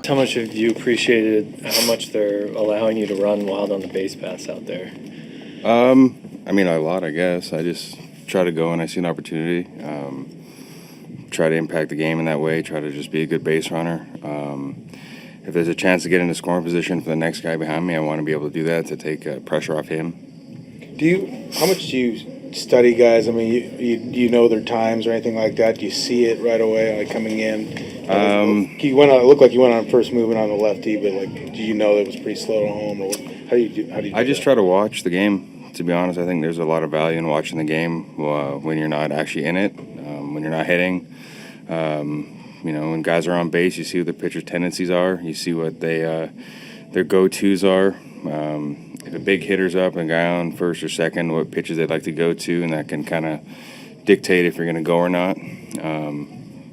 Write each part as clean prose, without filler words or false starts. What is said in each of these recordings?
How much have you appreciated how much they're allowing you to run wild on the base paths out there? I mean, a lot, I guess. I just try to go when I see an opportunity. Try to impact the game in that way. Try to just be a good base runner. If there's a chance to get into scoring position for the next guy behind me, I want to be able to do that to take pressure off him. How much do you study guys? I mean, you know their times or anything like that? Do you see it right away, like coming in? You went on. It looked like you went on first moving on the lefty, but like, do you know it was pretty slow to home, or how do you do? I just try to watch the game. To be honest, I think there's a lot of value in watching the game when you're not actually in it, when you're not hitting. When guys are on base, you see what the pitcher's tendencies are. You see what their go-tos are. If a big hitter's up and a guy on first or second, what pitches they'd like to go to, and that can kind of dictate if you're going to go or not.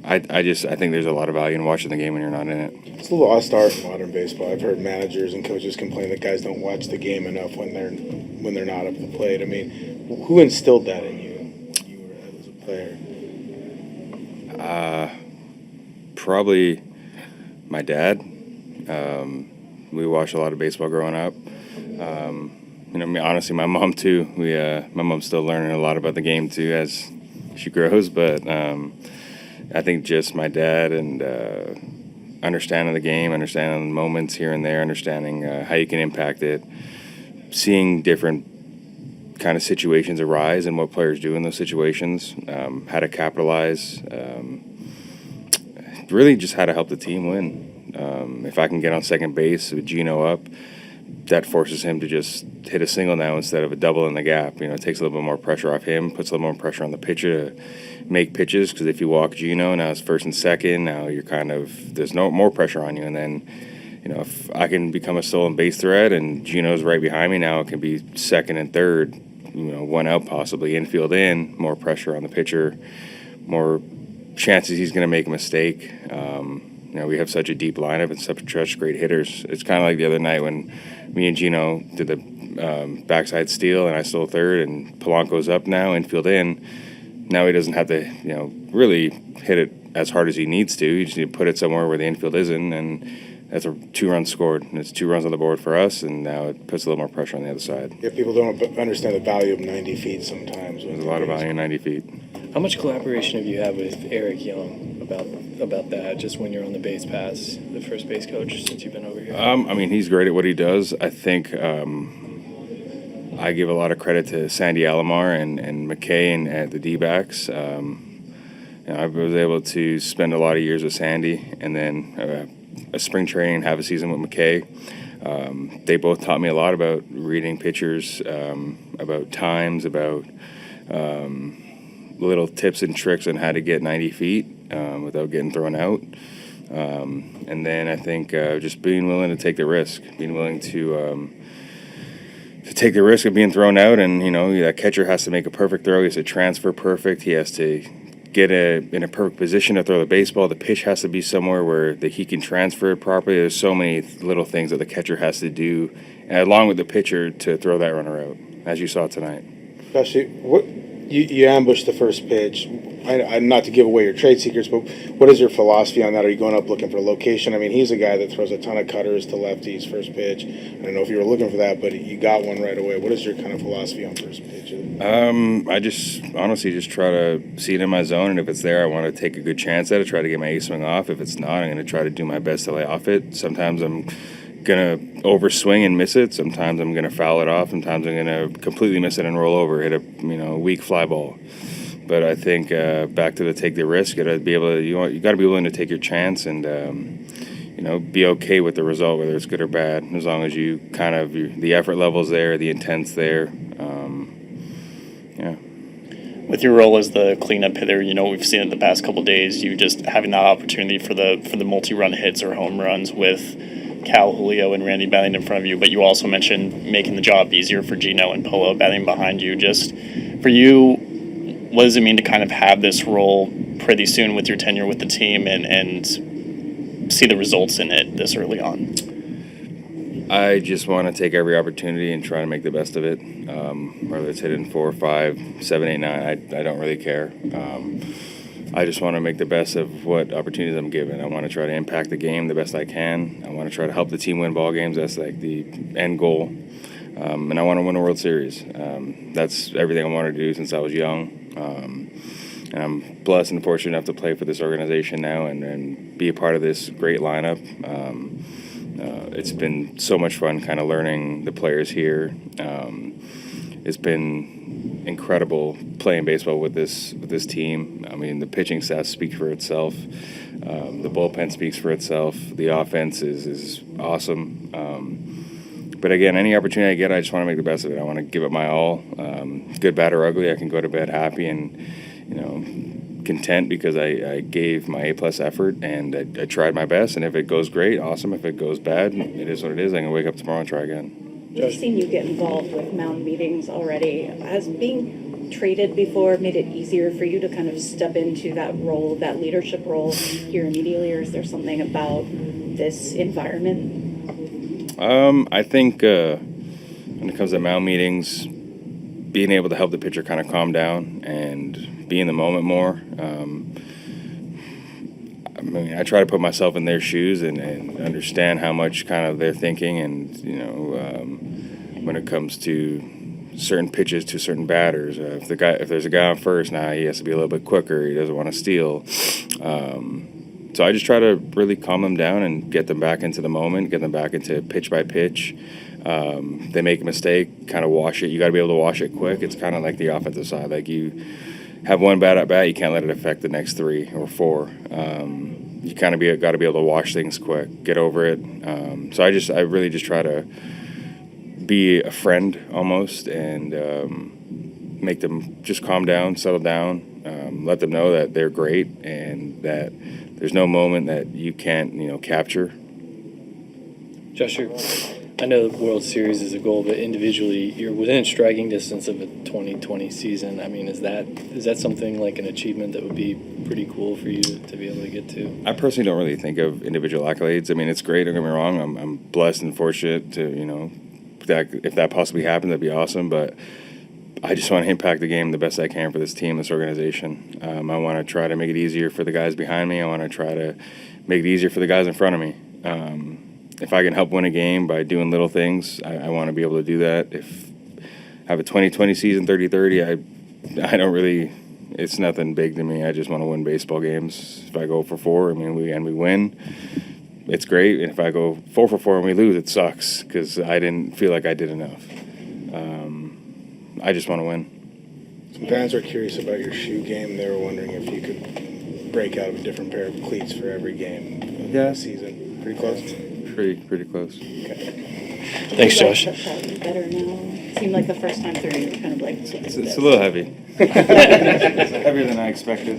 I think there's a lot of value in watching the game when you're not in it. It's a little lost art in modern baseball. I've heard managers and coaches complain that guys don't watch the game enough when they're not up at the plate. I mean, who instilled that in you as a player? Probably my dad. We watched a lot of baseball growing up. Honestly, my mom too. My mom's still learning a lot about the game too as she grows. But I think just my dad and understanding the game, understanding the moments here and there, understanding how you can impact it, seeing different kind of situations arise and what players do in those situations, how to capitalize, really just how to help the team win. If I can get on second base with Gino up, that forces him to just hit a single now instead of a double in the gap. It takes a little bit more pressure off him, puts a little more pressure on the pitcher to make pitches, because if you walk Gino, now it's first and second, now you're there's no more pressure on you. And then, if I can become a stolen base threat and Gino's right behind me, now it can be second and third, one out possibly, infield in, more pressure on the pitcher, more chances he's going to make a mistake. We have such a deep lineup and such great hitters. It's kind of like the other night when me and Gino did the backside steal and I stole third, and Polanco's up now, infield in. Now he doesn't have to, really hit it as hard as he needs to. You just need to put it somewhere where the infield isn't, and that's 2 runs scored. And it's 2 runs on the board for us, and now it puts a little more pressure on the other side. Yeah, people don't understand the value of 90 feet sometimes. There's a lot of value in 90 feet. How much collaboration have you had with Eric Young about that, just when you're on the base paths, the first base coach, since you've been over here? He's great at what he does. I think I give a lot of credit to Sandy Alomar and McKay at the D-backs. I was able to spend a lot of years with Sandy, and then a spring training and have a season with McKay. They both taught me a lot about reading pitchers, about times, about little tips and tricks on how to get 90 feet without getting thrown out. And then I think just being willing to take the risk, being willing to take the risk of being thrown out. And, that catcher has to make a perfect throw. He has to transfer perfect. He has to get in a perfect position to throw the baseball. The pitch has to be somewhere where he can transfer it properly. There's so many little things that the catcher has to do, along with the pitcher, to throw that runner out, as you saw tonight. Especially, you ambushed the first pitch. Not to give away your trade secrets, but what is your philosophy on that? Are you going up looking for a location? I mean, he's a guy that throws a ton of cutters to lefties first pitch. I don't know if you were looking for that, but you got one right away. What is your kind of philosophy on first pitch? I just honestly just try to see it in my zone, and if it's there, I want to take a good chance at it, try to get my ace swing off. If it's not, I'm going to try to do my best to lay off it. Sometimes I'm going to overswing and miss it. Sometimes I'm going to foul it off. Sometimes I'm going to completely miss it and roll over, hit a weak fly ball. But I think back to take the risk. You got to be willing to take your chance and be okay with the result, whether it's good or bad, as long as you the effort level's there, the intent's there. With your role as the cleanup hitter, we've seen it the past couple of days. You just having that opportunity for the multi-run hits or home runs with Cal, Julio, and Randy batting in front of you. But you also mentioned making the job easier for Gino and Polo batting behind you. Just for you, what does it mean to kind of have this role pretty soon with your tenure with the team and see the results in it this early on? I just want to take every opportunity and try to make the best of it. Whether it's hitting 4, 5, 7, 8, 9, I don't really care. I just want to make the best of what opportunities I'm given. I want to try to impact the game the best I can. I want to try to help the team win ball games. That's like the end goal. And I want to win a World Series. That's everything I wanted to do since I was young. And I'm blessed and fortunate enough to play for this organization now and be a part of this great lineup. It's been so much fun kind of learning the players here. It's been incredible playing baseball with this team. I mean, the pitching staff speaks for itself. The bullpen speaks for itself. The offense is awesome. But again, any opportunity I get, I just want to make the best of it. I want to give it my all. Good, bad, or ugly, I can go to bed happy and content because I gave my A+ effort and I tried my best. And if it goes great, awesome. If it goes bad, it is what it is. I can wake up tomorrow and try again. We've seen you get involved with mound meetings already. Has being traded before made it easier for you to kind of step into that role, that leadership role here immediately, or is there something about this environment? I think when it comes to mound meetings, being able to help the pitcher kind of calm down and be in the moment more. I mean, I try to put myself in their shoes and understand how much kind of they're thinking, and when it comes to certain pitches to certain batters, if there's a guy on first, now he has to be a little bit quicker. He doesn't want to steal. So I just try to really calm them down and get them back into the moment, get them back into pitch by pitch. They make a mistake, kind of wash it. You got to be able to wash it quick. It's kind of like the offensive side. Like you have one bad at bat, you can't let it affect the next 3 or 4. You kind of got to be able to wash things quick, get over it. So I really just try to be a friend almost and make them just calm down, settle down, let them know that they're great and that there's no moment that you can't capture. Josh, I know the World Series is a goal, but individually, you're within striking distance of a 2020 season. I mean, is that something like an achievement that would be pretty cool for you to be able to get to? I personally don't really think of individual accolades. I mean, it's great. Don't get me wrong. I'm blessed and fortunate to if that possibly happened, that'd be awesome. But I just want to impact the game the best I can for this team, this organization. I want to try to make it easier for the guys behind me. I want to try to make it easier for the guys in front of me. If I can help win a game by doing little things, I want to be able to do that. If I have a 2020 season, 30-30, I don't really, it's nothing big to me. I just want to win baseball games. If I go for 4, I mean, we win, it's great. And if I go 4 for 4 and we lose, it sucks because I didn't feel like I did enough. I just want to win. Some fans were curious about your shoe game. They were wondering if you could break out of a different pair of cleats for every game of the season. Pretty close? Pretty close. Okay. Thanks, Josh. Better now. Seemed like the first time through you were kind of like. It's a little heavy. It's heavier than I expected.